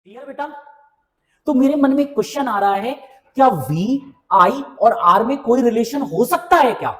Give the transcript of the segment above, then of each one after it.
Clear बेटा। तो मेरे मन में क्वेश्चन आ रहा है, क्या वी आई और आर में कोई रिलेशन हो सकता है क्या?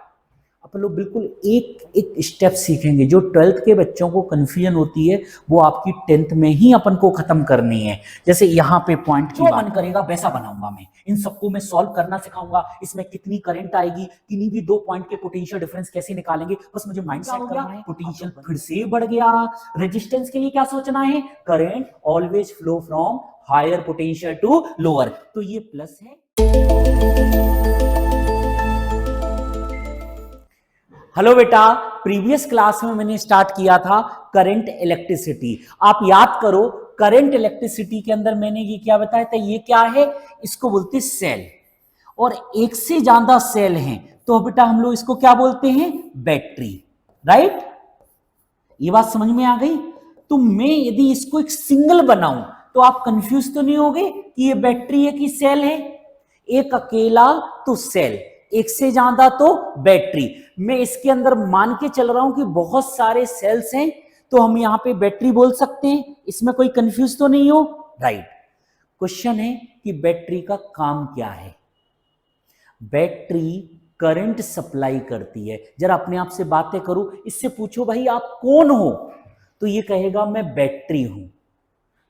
अपन लोग बिल्कुल एक एक स्टेप सीखेंगे। जो 12th के बच्चों को कंफ्यूजन होती है वो आपकी 10th में ही अपन को खत्म करनी है। जैसे यहाँ पे पॉइंट जो मन करेगा वैसा बनाऊंगा मैं, इन सबको मैं सॉल्व करना सिखाऊंगा। इसमें कितनी करंट आएगी, किन्हीं भी दो पॉइंट के पोटेंशियल डिफरेंस कैसे निकालेंगे, बस मुझे माइंड सेट करना है। पोटेंशियल फिर से बढ़ गया। रेजिस्टेंस के लिए क्या सोचना है, current always flow from higher potential to lower, तो ये प्लस है। हेलो बेटा, प्रीवियस क्लास में मैंने स्टार्ट किया था करंट इलेक्ट्रिसिटी। आप याद करो, करंट इलेक्ट्रिसिटी के अंदर मैंने ये क्या बताया था, ये क्या है, इसको बोलते हैं सेल। और एक से ज्यादा सेल हैं तो बेटा हम लोग इसको क्या बोलते हैं, बैटरी। राइट, ये बात समझ में आ गई। तो मैं यदि इसको एक सिंगल बनाऊं तो आप कंफ्यूज तो नहीं होगे कि ये बैटरी है कि सेल है। एक अकेला तो सेल, एक से ज्यादा तो बैटरी। मैं इसके अंदर मान के चल रहा हूं कि बहुत सारे सेल्स हैं तो हम यहां पे बैटरी बोल सकते हैं। इसमें कोई कंफ्यूज तो नहीं हो। राइट। क्वेश्चन है कि बैटरी का काम क्या है। बैटरी करंट सप्लाई करती है। जरा अपने आप से बातें करो, इससे पूछो भाई आप कौन हो, तो ये कहेगा मैं बैटरी हूं।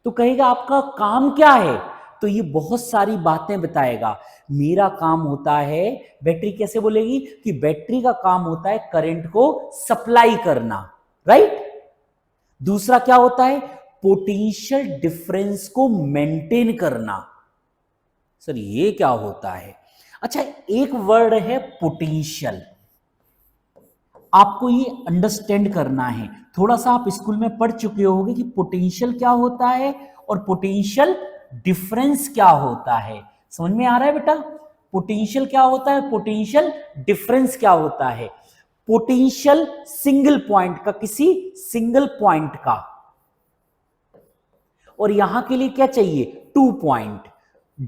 तो कहेगा आपका काम क्या है, तो ये बहुत सारी बातें बताएगा। मेरा काम होता है, बैटरी कैसे बोलेगी कि बैटरी का काम होता है करंट को सप्लाई करना। राइट। दूसरा क्या होता है, पोटेंशियल डिफरेंस को मेंटेन करना। सर ये क्या होता है? अच्छा, एक वर्ड है पोटेंशियल, आपको ये अंडरस्टैंड करना है। थोड़ा सा आप स्कूल में पढ़ चुके होंगे कि पोटेंशियल क्या होता है और पोटेंशियल डिफरेंस क्या होता है। समझ में आ रहा है बेटा? पोटेंशियल क्या होता है, पोटेंशियल डिफरेंस क्या होता है। पोटेंशियल सिंगल पॉइंट का, किसी सिंगल पॉइंट का, और यहां के लिए क्या चाहिए, 2 पॉइंट।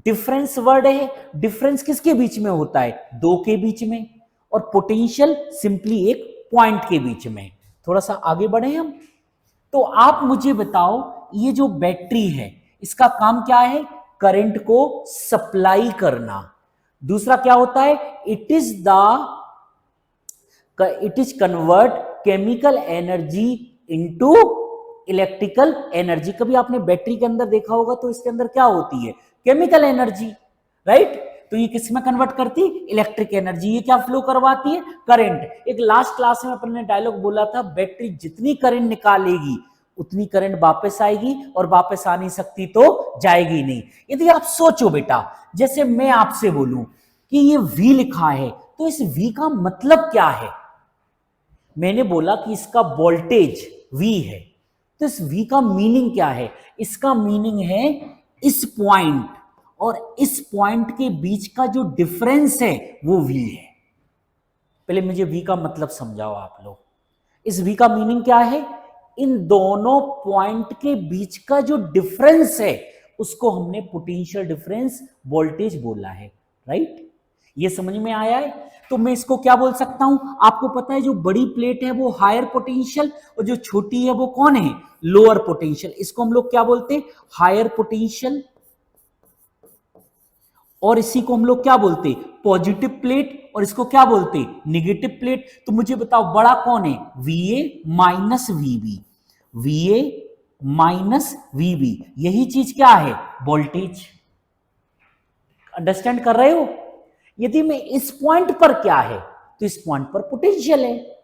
डिफरेंस वर्ड है, डिफरेंस किसके बीच में होता है, दो के बीच में, और पोटेंशियल सिंपली एक पॉइंट के बीच में। थोड़ा सा आगे बढ़े हम। तो आप मुझे बताओ, ये जो बैटरी है इसका काम क्या है, करंट को सप्लाई करना। दूसरा क्या होता है, it is convert chemical energy into electrical energy. कभी आपने बैटरी के अंदर देखा होगा तो इसके अंदर क्या होती है, केमिकल एनर्जी। राइट। तो ये किस में कन्वर्ट करती, इलेक्ट्रिक एनर्जी। ये क्या फ्लो करवाती है, करंट। एक लास्ट क्लास में अपन ने डायलॉग बोला था, बैटरी जितनी करंट निकालेगी उतनी करंट वापस आएगी, और वापस आ नहीं सकती तो जाएगी नहीं। यदि आप सोचो बेटा, जैसे मैं आपसे बोलूं कि ये V लिखा है तो इस V का मतलब क्या है। मैंने बोला कि इसका वोल्टेज V है, तो इस V का मीनिंग क्या है, इसका मीनिंग है इस पॉइंट और इस पॉइंट के बीच का जो डिफरेंस है वो V है। पहले मुझे V का मतलब समझाओ आप लोग। इस V का मीनिंग क्या है, इन दोनों पॉइंट के बीच का जो डिफरेंस है उसको हमने पोटेंशियल डिफरेंस वोल्टेज बोला है। राइट, ये समझ में आया है। तो मैं इसको क्या बोल सकता हूं, आपको पता है जो बड़ी प्लेट है वो हायर पोटेंशियल और जो छोटी है वो कौन है, लोअर पोटेंशियल। इसको हम लोग क्या बोलते हैं, हायर पोटेंशियल। और इसी को हम लोग क्या बोलते हैं, पॉजिटिव प्लेट, और इसको क्या बोलते हैं, निगेटिव प्लेट। तो मुझे बताओ बड़ा कौन है, VA minus VB। VA minus VB, यही चीज क्या है, वोल्टेज। अंडरस्टैंड कर रहे हो? यदि मैं इस पॉइंट पर क्या है, तो इस पॉइंट पर पोटेंशियल है।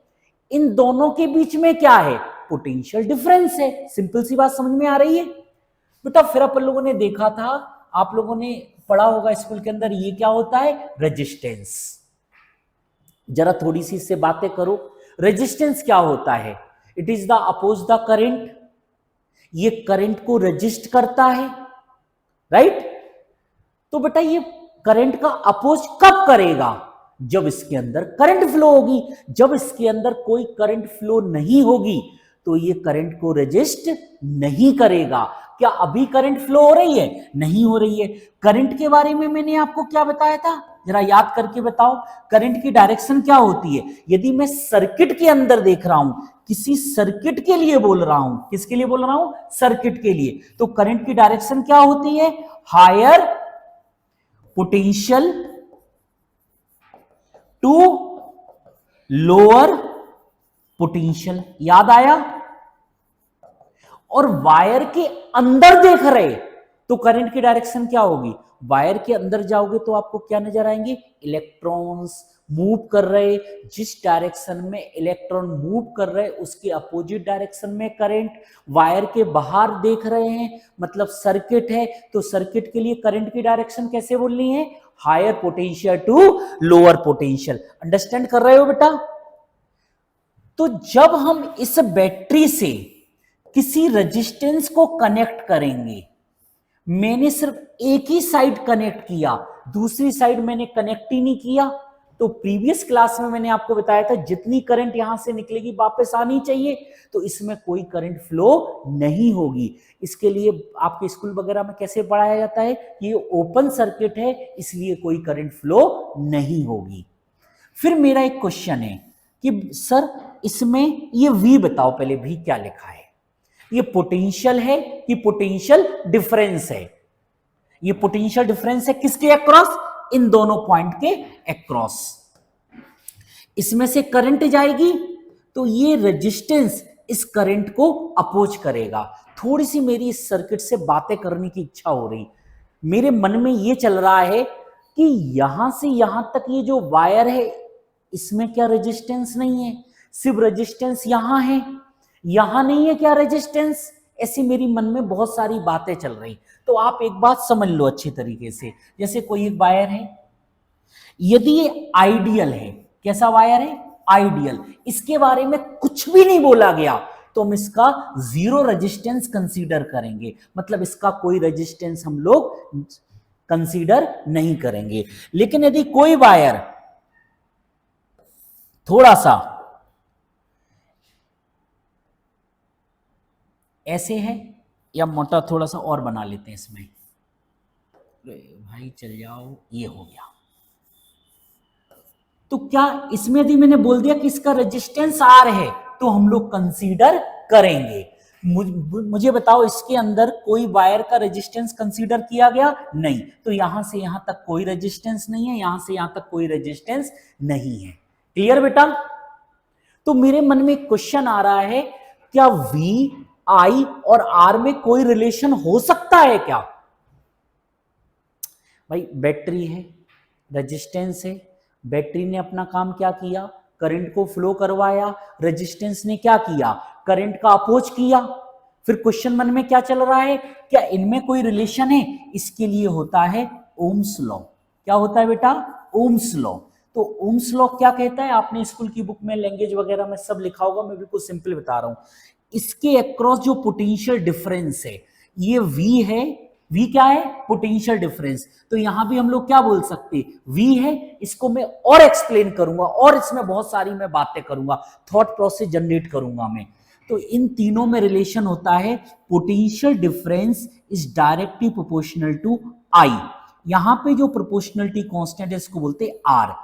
इन दोनों के बीच में क्या है, पोटेंशियल डिफरेंस है। सिंपल सी बात समझ में आ रही है बेटा? फिर अपन लोगों ने देखा था, आप लोगों ने पढ़ा होगा स्कूल के अंदर, ये क्या होता है, रेजिस्टेंस। जरा थोड़ी सी इससे बातें करो। रेजिस्टेंस क्या होता है, it is the oppose the current. ये करंट को रेजिस्ट करता है। राइट। तो बेटा ये करंट का अपोज कब करेगा, जब इसके अंदर करंट फ्लो होगी। जब इसके अंदर कोई करंट फ्लो नहीं होगी तो ये करंट को रेजिस्ट नहीं करेगा। क्या अभी करंट फ्लो हो रही है? नहीं हो रही है। करंट के बारे में मैंने आपको क्या बताया था, जरा याद करके बताओ। करंट की डायरेक्शन क्या होती है? यदि मैं सर्किट के अंदर देख रहा हूं, किसी सर्किट के लिए बोल रहा हूं, किसके लिए बोल रहा हूं? सर्किट के लिए, तो करंट की डायरेक्शन क्या होती है? Higher potential to lower potential. याद आया? और वायर के अंदर देख रहे तो करंट की डायरेक्शन क्या होगी? वायर के अंदर जाओगे तो आपको क्या नजर आएंगे? इलेक्ट्रॉन्स मूव कर रहे। जिस डायरेक्शन में इलेक्ट्रॉन मूव कर रहे उसके अपोजिट डायरेक्शन में करंट। वायर के बाहर देख रहे हैं, मतलब सर्किट है, तो सर्किट के लिए करंट की डायरेक्शन कैसे बोलनी है? Higher potential to lower potential. Understand कर रहे हो बेटा? तो जब हम इस बैटरी से किसी रेजिस्टेंस को कनेक्ट करेंगे, मैंने सिर्फ एक ही साइड कनेक्ट किया, दूसरी साइड मैंने कनेक्ट ही नहीं किया, तो प्रीवियस क्लास में मैंने आपको बताया था जितनी करंट यहां से निकलेगी वापस आनी चाहिए, तो इसमें कोई करंट फ्लो नहीं होगी। इसके लिए आपके स्कूल वगैरह में कैसे पढ़ाया जाता है? ये ओपन सर्किट है, इसलिए कोई करंट फ्लो नहीं होगी। फिर मेरा एक क्वेश्चन है कि सर इसमें ये V बताओ, पहले V क्या लिखा है? ये पोटेंशियल है कि पोटेंशियल डिफरेंस है? ये पोटेंशियल डिफरेंस है किसके अक्रॉस? इन दोनों पॉइंट के अक्रॉस। इसमें से करंट जाएगी तो ये रेजिस्टेंस इस करंट को अपोज करेगा। थोड़ी सी मेरी इस सर्किट से बातें करने की इच्छा हो रही, मेरे मन में ये चल रहा है कि यहां से यहां तक ये जो वायर है इसमें क्या रेजिस्टेंस नहीं है? सिर्फ रेजिस्टेंस यहां है, यहां नहीं है क्या रेजिस्टेंस? ऐसी मेरी मन में बहुत सारी बातें चल रही। तो आप एक बात समझ लो अच्छी तरीके से, जैसे कोई एक वायर है, यदि ये आइडियल है, कैसा वायर है? आइडियल, इसके बारे में कुछ भी नहीं बोला गया तो हम इसका जीरो रेजिस्टेंस कंसीडर करेंगे, मतलब इसका कोई रेजिस्टेंस हम लोग कंसीडर नहीं करेंगे। लेकिन यदि कोई वायर थोड़ा सा ऐसे है, या मोटा थोड़ा सा और बना लेते हैं इसमें, भाई चल जाओ, ये हो गया, तो क्या इसमें यदि मैंने बोल दिया कि इसका रेजिस्टेंस R है तो हम लोग कंसीडर करेंगे। मुझे बताओ इसके अंदर कोई वायर का रेजिस्टेंस कंसीडर किया गया? नहीं, तो यहां से यहां तक कोई रेजिस्टेंस नहीं है, यहां से यहां तक कोई रेजिस्टेंस नहीं है। क्लियर बेटा? तो मेरे मन में क्वेश्चन आ रहा है, क्या V, I और R में कोई रिलेशन हो सकता है क्या? भाई बैटरी है, रेजिस्टेंस है, बैटरी ने अपना काम क्या किया? करंट को फ्लो करवाया। रेजिस्टेंस ने क्या किया? करंट का अपोज किया। फिर क्वेश्चन मन में क्या चल रहा है, क्या इनमें कोई रिलेशन है? इसके लिए होता है ओम्स लॉ। क्या होता है बेटा? Ohm's law. तो ओम्स लॉ क्या कहता है? आपने स्कूल की बुक में लैंग्वेज वगैरह में सब लिखा होगा, मैं बिल्कुल सिंपल बता रहा हूं। इसके अक्रॉस जो पोटेंशियल डिफरेंस है, ये V है। V क्या है? Potential difference. तो यहां भी हम लोग क्या बोल सकते? V है। इसको मैं और एक्सप्लेन करूंगा और इसमें बहुत सारी मैं बातें करूंगा, थॉट प्रोसेस जनरेट करूंगा मैं। तो इन तीनों में रिलेशन होता है, potential difference is directly proportional to I। यहां पे जो प्रोपोर्शनलिटी कांस्टेंट है इसको बोलते हैं R।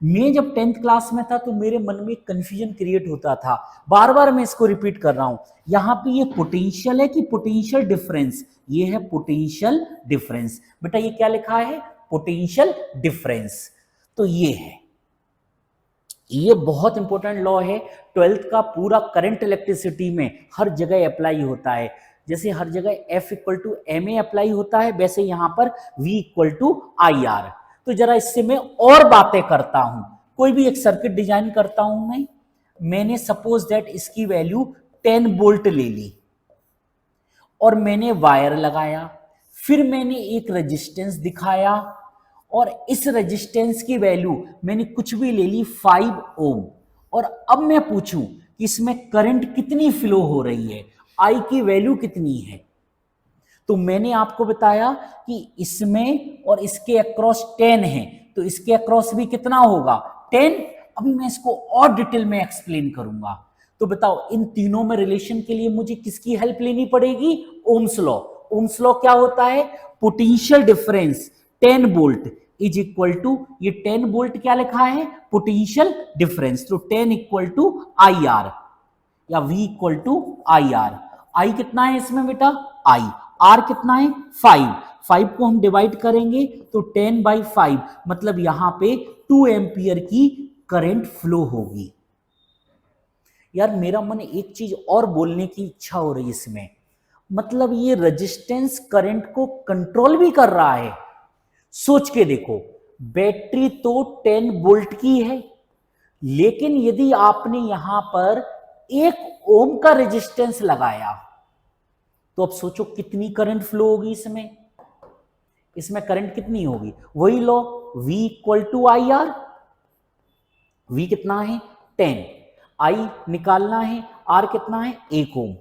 मैं जब 10th क्लास में था तो मेरे मन में कंफ्यूजन क्रिएट होता था, बार बार मैं इसको रिपीट कर रहा हूं। यहां पे ये पोटेंशियल है कि पोटेंशियल डिफरेंस? ये है पोटेंशियल डिफरेंस। बेटा ये क्या लिखा है? Potential difference. तो ये है, ये बहुत इंपॉर्टेंट लॉ है। 12th का पूरा करंट इलेक्ट्रिसिटी में हर जगह अप्लाई होता है। जैसे हर जगह F equal to MA apply होता है, वैसे यहां पर V इक्वल टू IR। तो जरा इससे मैं और बातें करता हूं। कोई भी एक सर्किट डिजाइन करता हूं मैंने सपोज दैट इसकी वैल्यू 10 वोल्ट ले ली और मैंने वायर लगाया, फिर मैंने एक रेजिस्टेंस दिखाया और इस रेजिस्टेंस की वैल्यू मैंने कुछ भी ले ली 5 ओम, और अब मैं पूछूं कि इसमें करंट कितनी फ्लो हो रही है, I की वैल्यू कितनी है, तो मैंने आपको बताया कि इसमें और इसके अक्रॉस 10 है, तो इसके अक्रॉस भी कितना होगा? 10। अभी मैं इसको और डिटेल में एक्सप्लेन करूंगा। तो बताओ इन तीनों में रिलेशन के लिए मुझे किसकी हेल्प लेनी पड़ेगी? Ohm's law. ओम्स लॉ क्या होता है, potential difference 10 volt is equal to, ये 10 वोल्ट क्या लिखा है, पोटेंशियल डिफरेंस, तो 10 इक्वल टू आई आर या V equal to I R. I कितना है इसमें बेटा, आई, आर कितना है 5, 5 को हम डिवाइड करेंगे तो 10/5, मतलब यहां पे 2 एम्पियर की करंट फ्लो होगी। यार मेरा मन एक चीज और बोलने की इच्छा हो रही है इसमें, मतलब ये रेजिस्टेंस करंट को कंट्रोल भी कर रहा है। सोच के देखो, बैटरी तो 10 वोल्ट की है, लेकिन यदि आपने यहां पर 1 ओम का रेजिस्टेंस लगाया तो अब सोचो कितनी करंट फ्लो होगी इसमें करंट कितनी होगी, वही लो V equal to I R. V कितना है 10, I निकालना है, R कितना है 1 ओम,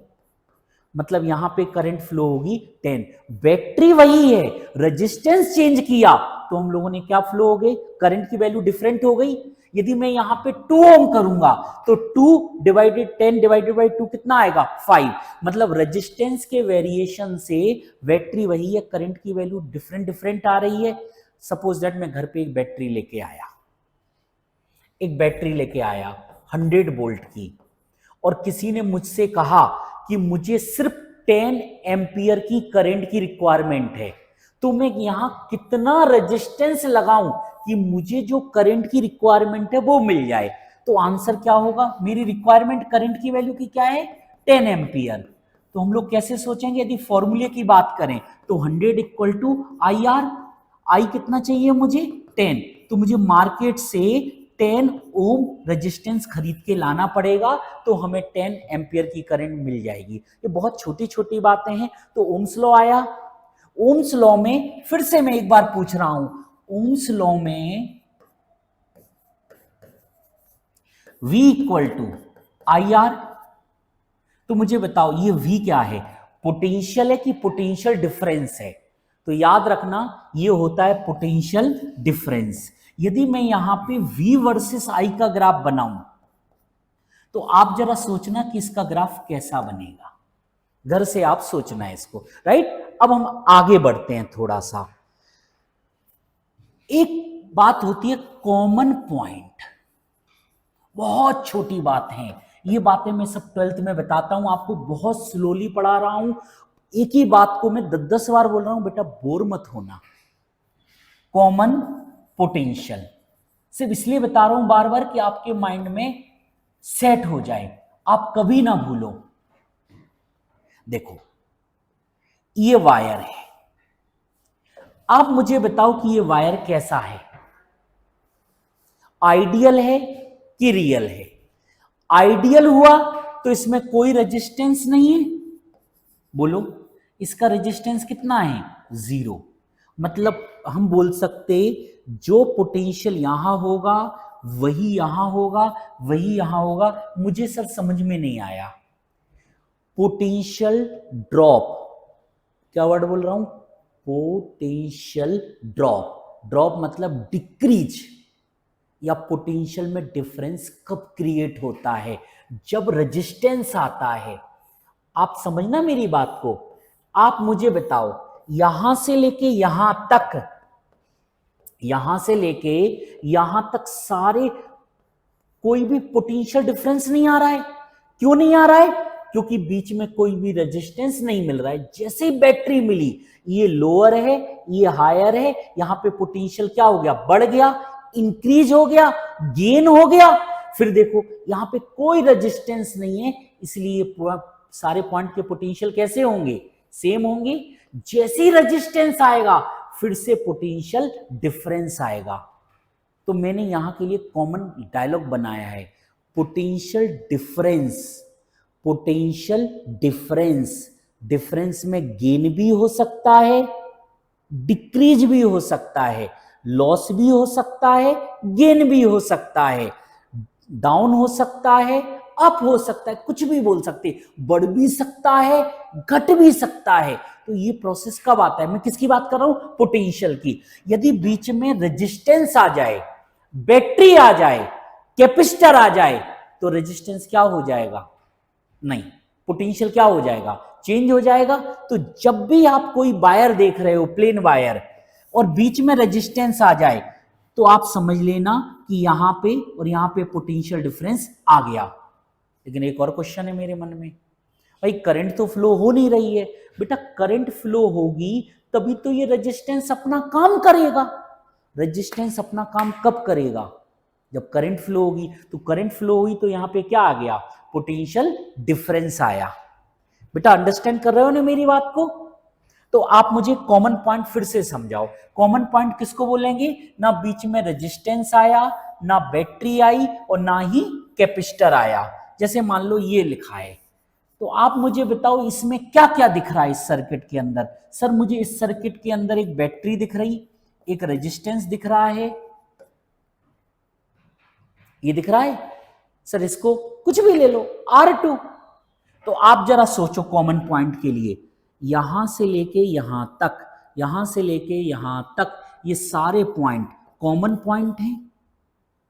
मतलब यहां पे करंट फ्लो होगी 10। बैटरी वही है, रेजिस्टेंस चेंज किया तो हम लोगों ने क्या फ्लो हो गए, करंट की वैल्यू डिफरेंट हो गई। यदि मैं यहां पे 2 ओम करूंगा तो 2 डिवाइडेड 10 डिवाइडेड बाई 2 कितना आएगा 5, मतलब रेजिस्टेंस के वेरिएशन से बैटरी वही है, करंट की वैल्यू डिफरेंट आ रही है। सपोज दैट मैं घर पे एक बैटरी लेके आया 100 वोल्ट की, और किसी ने मुझसे कहा कि मुझे सिर्फ 10 एम्पियर की करंट की रिक्वायरमेंट है, तो मैं यहां कितना रेजिस्टेंस लगाऊं कि मुझे जो करंट की रिक्वायरमेंट है वो मिल जाए। तो आंसर क्या होगा, मेरी रिक्वायरमेंट करंट की वैल्यू की क्या है 10 एम्पियर। तो हम लोग कैसे सोचेंगे, यदि फॉर्मूले की बात करें तो 100 equal to I R, I कितना चाहिए मुझे 10, तो मुझे मार्केट से 10 ओम रेजिस्टेंस खरीद के लाना पड़ेगा, तो हमें 10 एम्पियर की करंट मिल जाएगी। ये बहुत छोटी छोटी बातें हैं। तो ओम्स लॉ आया, ओम्स लॉ में फिर से मैं एक बार पूछ रहा हूं, ओम्स लॉ में V equal to I R, तो मुझे बताओ ये V क्या है, पोटेंशियल है कि पोटेंशियल डिफरेंस है, तो याद रखना ये होता है पोटेंशियल डिफरेंस। यदि मैं यहां पे V वर्सेस I का ग्राफ बनाऊं तो आप जरा सोचना कि इसका ग्राफ कैसा बनेगा, घर से आप सोचना है इसको, राइट। अब हम आगे बढ़ते हैं थोड़ा सा। एक बात होती है कॉमन पॉइंट, बहुत छोटी बात है ये, बातें मैं सब 12th में बताता हूं आपको, बहुत स्लोली पढ़ा रहा हूं, एक ही बात को मैं 10-10 बार बोल रहा हूं, बेटा बोर मत होना। कॉमन पोटेंशियल सिर्फ इसलिए बता रहा हूं बार बार कि आपके माइंड में सेट हो जाए, आप कभी ना भूलो। देखो ये वायर है, आप मुझे बताओ कि ये वायर कैसा है, आइडियल है कि रियल है। आइडियल हुआ तो इसमें कोई रेजिस्टेंस नहीं है, बोलो इसका रेजिस्टेंस कितना है 0, मतलब हम बोल सकते जो पोटेंशियल यहां होगा वही यहां होगा, वही यहां होगा। मुझे सर समझ में नहीं आया, पोटेंशियल ड्रॉप, क्या वर्ड बोल रहा हूं, पोटेंशियल ड्रॉप, ड्रॉप मतलब डिक्रीज, या पोटेंशियल में डिफरेंस कब क्रिएट होता है, जब रेजिस्टेंस आता है। आप समझना मेरी बात को, आप मुझे बताओ यहां से लेके यहां तक, यहां से लेके यहां तक सारे कोई भी पोटेंशियल डिफरेंस नहीं आ रहा है। क्यों नहीं आ रहा है, क्योंकि बीच में कोई भी रेजिस्टेंस नहीं मिल रहा है। जैसे ही बैटरी मिली, ये लोअर है ये हायर है, यहां पे पोटेंशियल क्या हो गया, बढ़ गया, इंक्रीज हो गया, गेन हो गया। फिर देखो यहां पे कोई रेजिस्टेंस नहीं है, इसलिए सारे पॉइंट के पोटेंशियल कैसे होंगे, सेम होंगे। जैसे ही रेजिस्टेंस आएगा फिर से पोटेंशियल डिफरेंस आएगा। तो मैंने यहां के लिए कॉमन डायलॉग बनाया है, potential difference, potential difference, difference में गेन भी हो सकता है, डिक्रीज भी हो सकता है, लॉस भी हो सकता है, गेन भी हो सकता है, डाउन हो सकता है, अप हो सकता है, कुछ भी बोल सकते, बढ़ भी सकता है, घट भी सकता है। तो ये प्रोसेस कब आता है, मैं किसकी बात कर रहा हूं, पोटेंशियल की। यदि बीच में रेजिस्टेंस आ जाए, बैटरी आ जाए, कैपेसिटर आ जाए, तो रेजिस्टेंस क्या हो जाएगा, नहीं, पोटेंशियल क्या हो जाएगा, चेंज हो जाएगा। तो जब भी आप कोई वायर देख रहे हो, प्लेन वायर, और बीच में रेजिस्टेंस आ जाए, तो आप समझ लेना कि यहां पे और यहां पे पोटेंशियल डिफरेंस आ गया। लेकिन एक और क्वेश्चन है मेरे मन में, भाई करंट तो फ्लो हो नहीं रही है। बेटा करंट फ्लो होगी तभी तो ये रेजिस्टेंस अपना काम करेगा। रेजिस्टेंस अपना काम कब करेगा, जब करंट फ्लो होगी। तो करंट फ्लो हुई तो यहां पे क्या आ गया, पोटेंशियल डिफरेंस आया। बेटा अंडरस्टैंड कर रहे हो ना मेरी बात को। तो आप मुझे कॉमन पॉइंट फिर से समझाओ। कॉमन पॉइंट किसको बोलेंगे, ना बीच में रेजिस्टेंस आया, ना बैटरी आई, और ना ही कैपेसिटर आया। जैसे मान लो ये लिखा है, तो आप मुझे बताओ इसमें क्या क्या दिख रहा है इस सर्किट के अंदर। सर मुझे इस सर्किट के अंदर एक बैटरी दिख रही, एक रेजिस्टेंस दिख रहा है, ये दिख रहा है। सर इसको कुछ भी ले लो, R2। तो आप जरा सोचो कॉमन पॉइंट के लिए, यहां से लेके यहां तक, यहां से लेके यहां तक, ये सारे पॉइंट कॉमन पॉइंट हैं।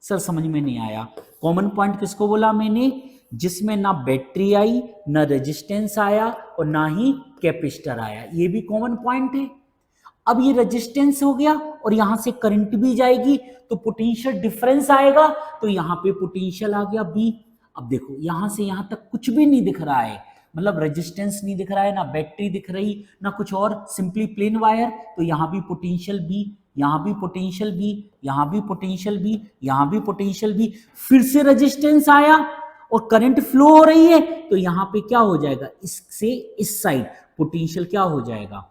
सर समझ में नहीं आया, कॉमन पॉइंट किसको बोला मैंने, जिसमें ना बैटरी आई, ना रेजिस्टेंस आया, और ना ही कैपेसिटर आया, ये भी कॉमन पॉइंट है। अब ये रेजिस्टेंस हो गया और यहां से करंट भी जाएगी, तो पोटेंशियल डिफरेंस आएगा, तो यहां पे पोटेंशियल आ गया B। अब देखो यहां से यहां तक कुछ भी नहीं दिख रहा है, मतलब रेजिस्टेंस नहीं दिख रहा है, ना बैटरी दिख रही, ना कुछ और, सिंपली प्लेन वायर। तो यहां भी पोटेंशियल B, यहां भी पोटेंशियल B, यहां भी पोटेंशियल B, यहां भी पोटेंशियल B। फिर से रेजिस्टेंस आया और करंट फ्लो हो रही है, तो यहां पे क्या हो जाएगा, इससे इस साइड पोटेंशियल क्या हो जाएगा,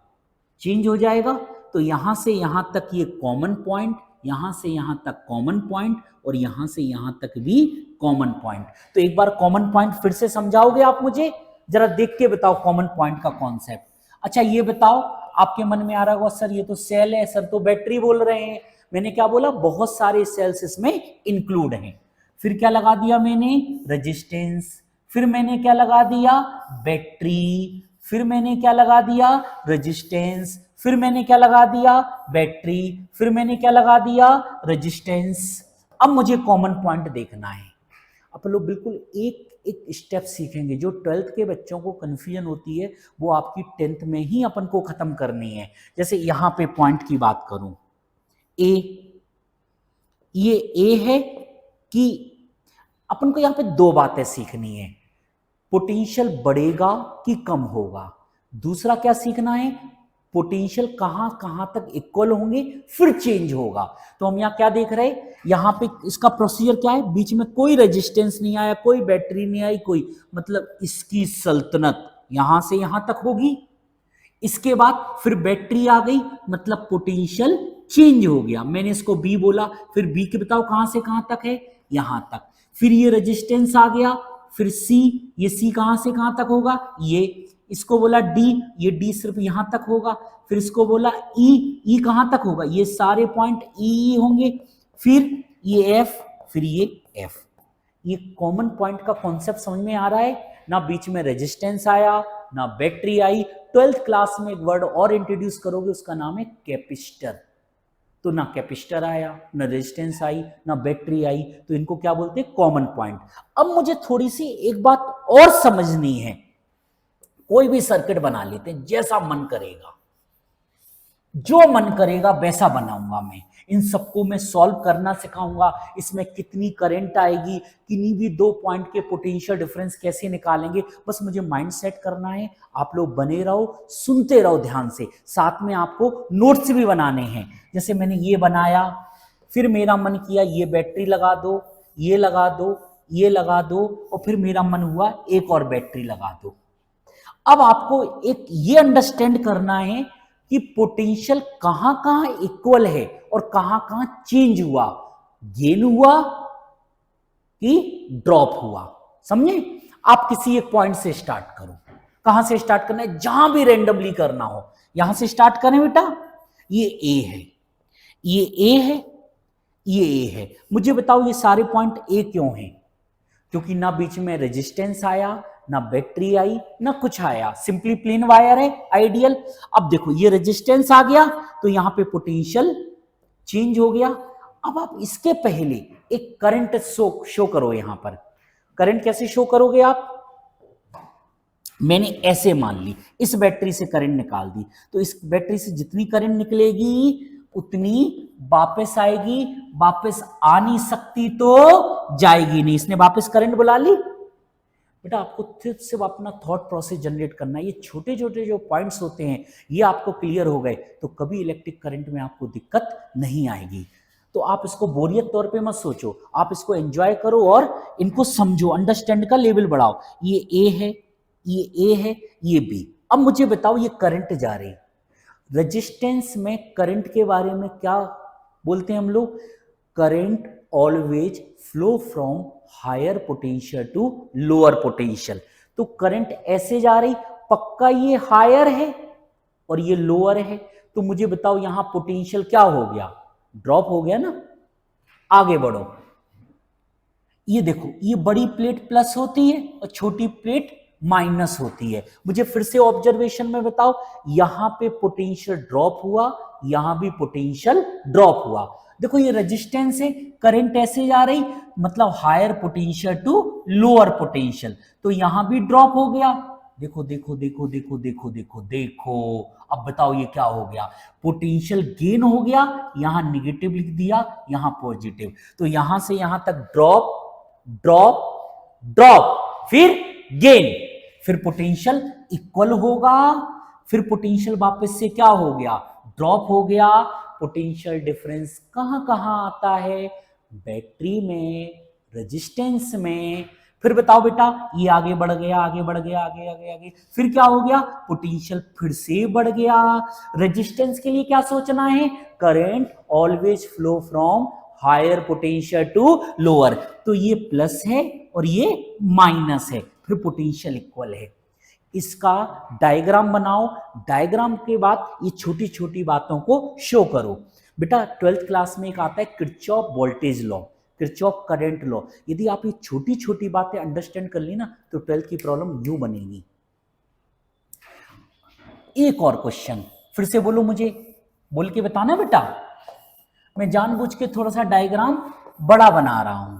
चेंज हो जाएगा। तो यहां से यहां तक ये कॉमन पॉइंट, यहां से यहां तक कॉमन पॉइंट, और यहां से यहां तक भी कॉमन पॉइंट। तो एक बार कॉमन पॉइंट फिर से समझाओगे आप मुझे, जरा देख के बताओ कॉमन पॉइंट का कॉन्सेप्ट। अच्छा ये बताओ, आपके मन में आ रहा होगा सर ये तो सेल है, सर तो बैटरी बोल रहे हैं। मैंने क्या बोला, बहुत सारे सेल्स इसमें इंक्लूड हैं। फिर क्या लगा दिया मैंने, रेजिस्टेंस। फिर मैंने क्या लगा दिया, बैटरी। फिर मैंने क्या लगा दिया, रेजिस्टेंस। फिर मैंने क्या लगा दिया, बैटरी। फिर मैंने क्या लगा दिया, रेजिस्टेंस। अब मुझे कॉमन पॉइंट देखना है। आप लोग बिल्कुल एक एक स्टेप सीखेंगे। जो 12th के बच्चों को कंफ्यूजन होती है वो आपकी 10th में ही अपन को खत्म करनी है। जैसे यहां पे पॉइंट की बात करूं, ए, ये ए है कि अपन को यहां पे दो बातें सीखनी है, पोटेंशियल बढ़ेगा कि कम होगा। दूसरा क्या सीखना है, पोटेंशियल कहां कहां तक इक्वल होंगे फिर चेंज होगा। तो हम यहां क्या देख रहे हैं, यहां पे इसका प्रोसीजर क्या है, बीच में कोई रेजिस्टेंस नहीं आया, कोई बैटरी नहीं आई, कोई, मतलब इसकी सल्तनत यहां से यहां तक होगी। इसके बाद फिर बैटरी आ गई, मतलब पोटेंशियल चेंज हो गया। मैंने इसको बी बोला, फिर बी के बताओ कहां से कहां तक है, यहां तक। फिर ये रेजिस्टेंस आ गया, फिर सी, ये सी कहां से कहां तक होगा, ये। इसको बोला डी, ये डी सिर्फ यहां तक होगा। फिर इसको बोला ई, ई कहां तक होगा, ये सारे पॉइंट ई होंगे। फिर ये एफ, फिर ये एफ। ये कॉमन पॉइंट का कॉन्सेप्ट समझ में आ रहा है ना, बीच में रेजिस्टेंस आया, ना बैटरी आई। 12th क्लास में एक वर्ड और इंट्रोड्यूस करोगे, उसका नाम है कैपेसिटर। तो ना कैपेसिटर आया, ना रेजिस्टेंस आई, ना बैटरी आई, तो इनको क्या बोलते हैं, कॉमन पॉइंट। अब मुझे थोड़ी सी एक बात और समझनी है। कोई भी सर्किट बना लेते हैं, जैसा मन करेगा, जो मन करेगा वैसा बनाऊंगा मैं। इन सबको मैं सॉल्व करना सिखाऊंगा। इसमें कितनी करंट आएगी, किन्हीं भी दो पॉइंट के पोटेंशियल डिफरेंस कैसे निकालेंगे, बस मुझे माइंड सेट करना है। आप लोग बने रहो, सुनते रहो ध्यान से, साथ में आपको नोट्स भी बनाने हैं। जैसे मैंने ये बनाया, फिर मेरा मन किया ये बैटरी लगा दो, ये लगा दो, ये लगा दो, और फिर मेरा मन हुआ एक और बैटरी लगा दो। अब आपको एक ये अंडरस्टैंड करना है कि पोटेंशियल कहां कहां इक्वल है और कहां कहां चेंज हुआ, गेन हुआ कि ड्रॉप हुआ। समझे? आप किसी एक पॉइंट से स्टार्ट करो। कहां से स्टार्ट करना है, जहां भी रेंडमली करना हो, यहां से स्टार्ट करें बेटा। ये ए है, ये ए है, ये ए है। मुझे बताओ ये सारे पॉइंट ए क्यों हैं? क्योंकि ना बीच में रेजिस्टेंस आया, ना बैटरी आई, ना कुछ आया, सिंपली प्लेन वायर है, आइडियल। अब देखो ये रेजिस्टेंस आ गया तो यहां पे पोटेंशियल चेंज हो गया। अब आप इसके पहले एक करंट शो करो। यहां पर करंट कैसे शो करोगे आप, मैंने ऐसे मान ली, इस बैटरी से करंट निकाल दी, तो इस बैटरी से जितनी करंट निकलेगी उतनी वापस आएगी, वापस आ नहीं सकती तो जाएगी नहीं। इसने वापस करंट बुला ली। बेटा आपको फिर से अपना थॉट प्रोसेस जनरेट करना है। ये छोटे छोटे जो पॉइंट्स होते हैं ये आपको क्लियर हो गए तो कभी इलेक्ट्रिक करंट में आपको दिक्कत नहीं आएगी। तो आप इसको बोरियत तौर पे मत सोचो, आप इसको एंजॉय करो और इनको समझो, अंडरस्टैंड का लेवल बढ़ाओ। ये ए है, ये ए है, ये बी। अब मुझे बताओ ये करंट जा रही, रेजिस्टेंस में करंट के बारे में क्या बोलते हैं हम लोग? Current always flow from higher potential to lower potential. तो करंट ऐसे जा रही, पक्का ये हायर है और ये लोअर है, तो मुझे बताओ यहां पोटेंशियल क्या हो गया? ड्रॉप हो गया ना। आगे बढ़ो, ये देखो ये बड़ी प्लेट प्लस होती है और छोटी प्लेट माइनस होती है। मुझे फिर से ऑब्जर्वेशन में बताओ, यहां पे पोटेंशियल ड्रॉप हुआ, यहां भी पोटेंशियल ड्रॉप हुआ। देखो ये रेजिस्टेंस है, करंट ऐसे जा रही, मतलब higher potential to lower potential, तो यहां भी ड्रॉप हो गया। देखो देखो देखो देखो देखो देखो देखो, अब बताओ ये क्या हो गया? पोटेंशियल गेन हो गया, यहां निगेटिव लिख दिया, यहां पॉजिटिव, तो यहां से यहां तक ड्रॉप ड्रॉप ड्रॉप, फिर गेन, फिर पोटेंशियल इक्वल होगा, फिर पोटेंशियल वापस से क्या हो गया? ड्रॉप हो गया। पोटेंशियल डिफरेंस कहां कहां आता है? बैटरी में, रेजिस्टेंस में। फिर बताओ बेटा, ये आगे बढ़ गया, आगे बढ़ गया, आगे आगे आगे, फिर क्या हो गया? पोटेंशियल फिर से बढ़ गया। रेजिस्टेंस के लिए क्या सोचना है? Current always flow from higher potential to lower, तो ये प्लस है और ये माइनस है, फिर पोटेंशियल इक्वल है। इसका डायग्राम बनाओ, डायग्राम के बाद ये छोटी छोटी बातों को शो करो। बेटा 12th क्लास में एक आता है Kirchhoff voltage law, Kirchhoff current law. यदि आप ये छोटी छोटी बातें अंडरस्टैंड कर ली ना तो 12th की प्रॉब्लम यूं बनेगी। एक और क्वेश्चन फिर से बोलो, मुझे बोल के बताना बेटा। मैं जानबूझ के थोड़ा सा डायग्राम बड़ा बना रहा हूं।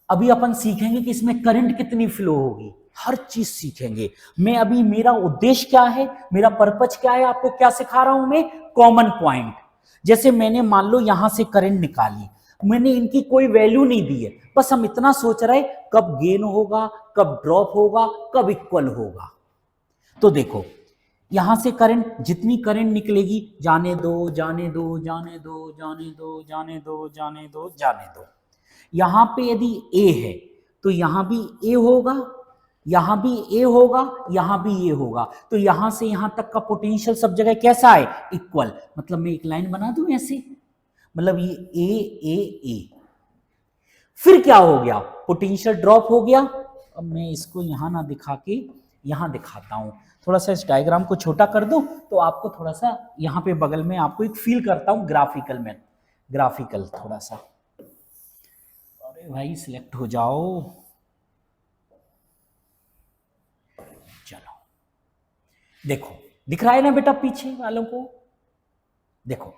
अभी अपन सीखेंगे कि इसमें करंट कितनी फ्लो होगी, हर चीज सीखेंगे। मैं अभी, मेरा उद्देश्य क्या है, मेरा पर्पज क्या है, आपको क्या सिखा रहा हूं मैं? Common point. जैसे मैंने मान लो यहां से करंट निकाली, मैंने इनकी कोई वैल्यू नहीं दी है, बस हम इतना सोच रहे कब गेन होगा, कब ड्रॉप होगा, कब इक्वल होगा। तो देखो यहां से करंट, जितनी करंट निकलेगी, जाने दो जाने दो जाने दो जाने दो जाने दो जाने दो जाने दो। यहां पे यदि ए है तो यहां भी ए होगा, यहां भी ए होगा, यहां भी ए होगा, तो यहां से यहां तक का पोटेंशियल सब जगह कैसा है? इक्वल। मतलब मैं एक लाइन बना दूं ऐसे, मतलब ये ए। फिर क्या हो गया? पोटेंशियल ड्रॉप हो गया। अब मैं इसको यहां ना दिखा के यहां दिखाता हूं, थोड़ा सा इस डायग्राम को छोटा कर दूं तो आपको थोड़ा सा यहां पे बगल में आपको एक फील करता हूं ग्राफिकल में, ग्राफिकल थोड़ा सा। अरे भाई सिलेक्ट हो जाओ, चलो देखो दिख रहा है ना बेटा पीछे वालों को? देखो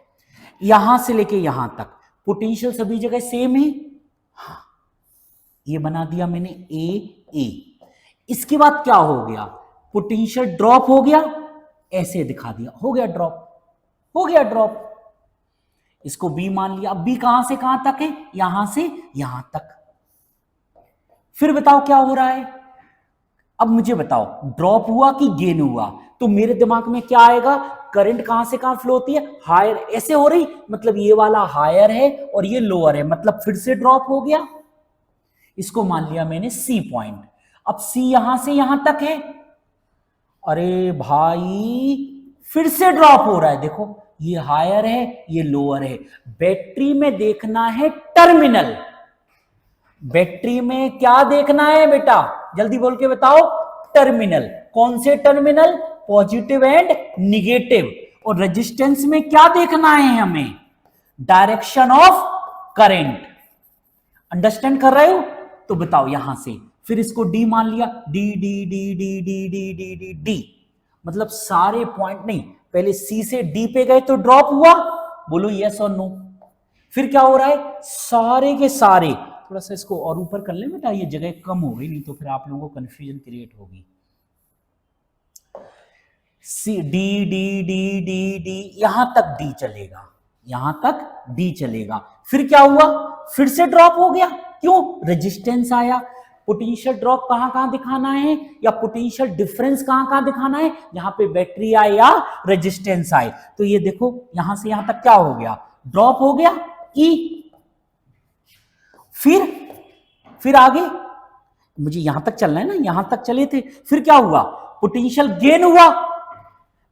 यहां से लेके यहां तक पोटेंशियल सभी जगह सेम है। हाँ, ये बना दिया मैंने ए। इसके बाद क्या हो गया? पोटेंशियल ड्रॉप हो गया, ऐसे दिखा दिया, हो गया ड्रॉप, हो गया ड्रॉप। इसको बी मान लिया। अब बी कहां से कहां तक है? यहां से यहां तक। फिर बताओ क्या हो रहा है? अब मुझे बताओ ड्रॉप हुआ कि गेन हुआ? तो मेरे दिमाग में क्या आएगा? करंट कहां से कहां फ्लो होती है? हायर, ऐसे हो रही, मतलब ये वाला हायर है और ये लोअर है, मतलब फिर से ड्रॉप हो गया। इसको मान लिया मैंने सी पॉइंट। अब सी यहां से यहां तक है, अरे भाई फिर से ड्रॉप हो रहा है। देखो ये हायर है, ये लोअर है। बैटरी में देखना है टर्मिनल, बैटरी में क्या देखना है बेटा? जल्दी बोल के बताओ। टर्मिनल। कौन से टर्मिनल? Positive and negative. और रेजिस्टेंस में क्या देखना है हमें? Direction of current. अंडरस्टैंड कर रहे हो? तो बताओ यहां से, फिर इसको डी मान लिया, D D D D D D D D D, मतलब सारे पॉइंट नहीं, पहले सी से डी पे गए तो ड्रॉप हुआ, बोलो यस और नो। फिर क्या हो रहा है? सारे के सारे, थोड़ा सा इसको और ऊपर कर ले बेटा, ये जगह कम हो गई, नहीं तो फिर आप लोगों को कंफ्यूजन क्रिएट होगी। C D D D D D यहां तक डी चलेगा, यहां तक डी चलेगा। फिर क्या हुआ, फिर से ड्रॉप हो गया, क्यों, रेजिस्टेंस आया। पोटेंशियल ड्रॉप कहां कहां दिखाना है, या पोटेंशियल डिफरेंस कहां कहां दिखाना है, जहां पे बैटरी आए या रेजिस्टेंस आए। तो ये देखो यहां से यहां तक क्या हो गया, ड्रॉप हो गया ई। फिर आगे मुझे यहां तक चलना है ना, यहां तक चले थे, फिर क्या हुआ, पोटेंशियल गेन हुआ,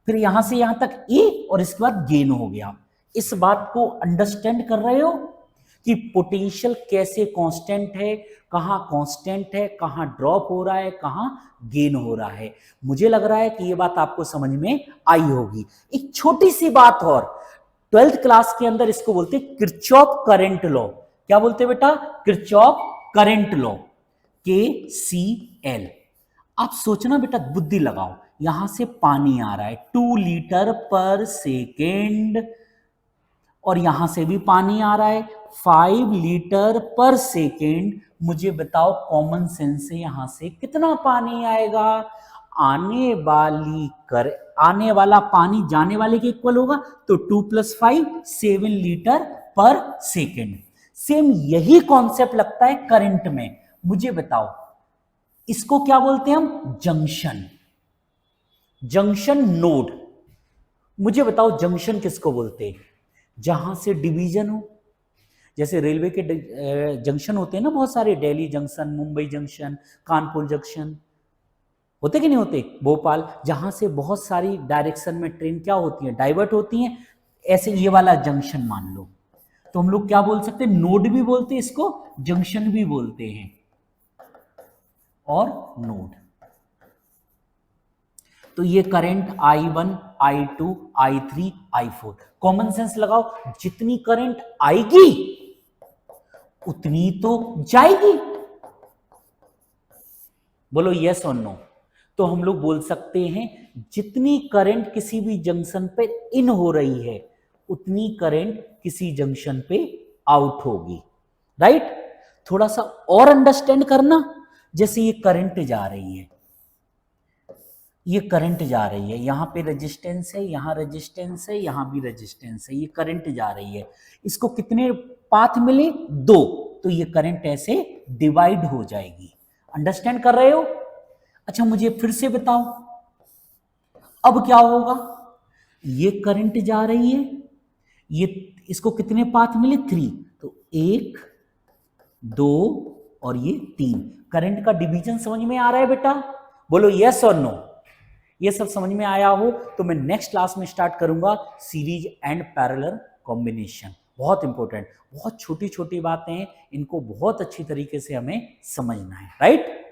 फिर यहां से यहां तक ई और इसके बाद गेन हो गया। इस बात को अंडरस्टैंड कर रहे हो कि पोटेंशियल कैसे कांस्टेंट है, कहां कांस्टेंट है, कहां ड्रॉप हो रहा है, कहां गेन हो रहा है। मुझे लग रहा है कि यह बात आपको समझ में आई होगी। एक छोटी सी बात और, 12th क्लास के अंदर इसको बोलते हैं किरचॉफ करंट लॉ। क्या बोलते हैं बेटा, किरचॉफ करंट लॉ, KCL। आप सोचना बेटा, बुद्धि लगाओ, यहां से पानी आ रहा है 2 लीटर पर सेकेंड, और यहां से भी पानी आ रहा है 5 लीटर पर सेकेंड। मुझे बताओ कॉमन सेंस से यहां से कितना पानी आएगा, आने वाला पानी जाने वाले के इक्वल होगा, तो 2 + 5 7 लीटर पर सेकेंड। सेम यही कॉन्सेप्ट लगता है करंट में। मुझे बताओ इसको क्या बोलते हैं हम, जंक्शन, जंक्शन नोड। मुझे बताओ जंक्शन किसको बोलते हैं, जहां से डिवीजन हो। जैसे रेलवे के जंक्शन होते हैं ना बहुत सारे, Delhi junction, Mumbai junction, Kanpur junction, होते कि नहीं होते, भोपाल, जहां से बहुत सारी डायरेक्शन में ट्रेन क्या होती है, डाइवर्ट होती हैं। ऐसे ये वाला जंक्शन मान लो, तो हम लोग क्या बोल सकते हैं, नोड भी बोलते हैं इसको, जंक्शन भी बोलते हैं, और नोड। तो ये current I1, I2, I3, I4, common sense लगाओ, जितनी करंट आएगी उतनी तो जाएगी। बोलो यस और नो। तो हम लोग बोल सकते हैं जितनी करंट किसी भी जंक्शन पे इन हो रही है, उतनी करंट किसी जंक्शन पे आउट होगी, राइट। थोड़ा सा और अंडरस्टैंड करना, जैसे ये करंट जा रही है, ये करंट जा रही है, यहां पे रेजिस्टेंस है, यहां रेजिस्टेंस है, यहां भी रेजिस्टेंस है, ये करंट जा रही है। इसको कितने पाथ मिले, 2, तो ये करंट ऐसे डिवाइड हो जाएगी। अंडरस्टैंड कर रहे हो। अच्छा मुझे फिर से बताओ, अब क्या होगा, ये करंट जा रही है, ये इसको कितने पाथ मिले, 3, तो 1 2 और ये 3। करंट का डिवीजन समझ में आ रहा है बेटा, बोलो यस और नो। ये सब समझ में आया हो तो मैं नेक्स्ट क्लास में स्टार्ट करूंगा सीरीज एंड पैरेलल कॉम्बिनेशन। बहुत इंपॉर्टेंट, बहुत छोटी छोटी बातें हैं, इनको बहुत अच्छी तरीके से हमें समझना है, राइट।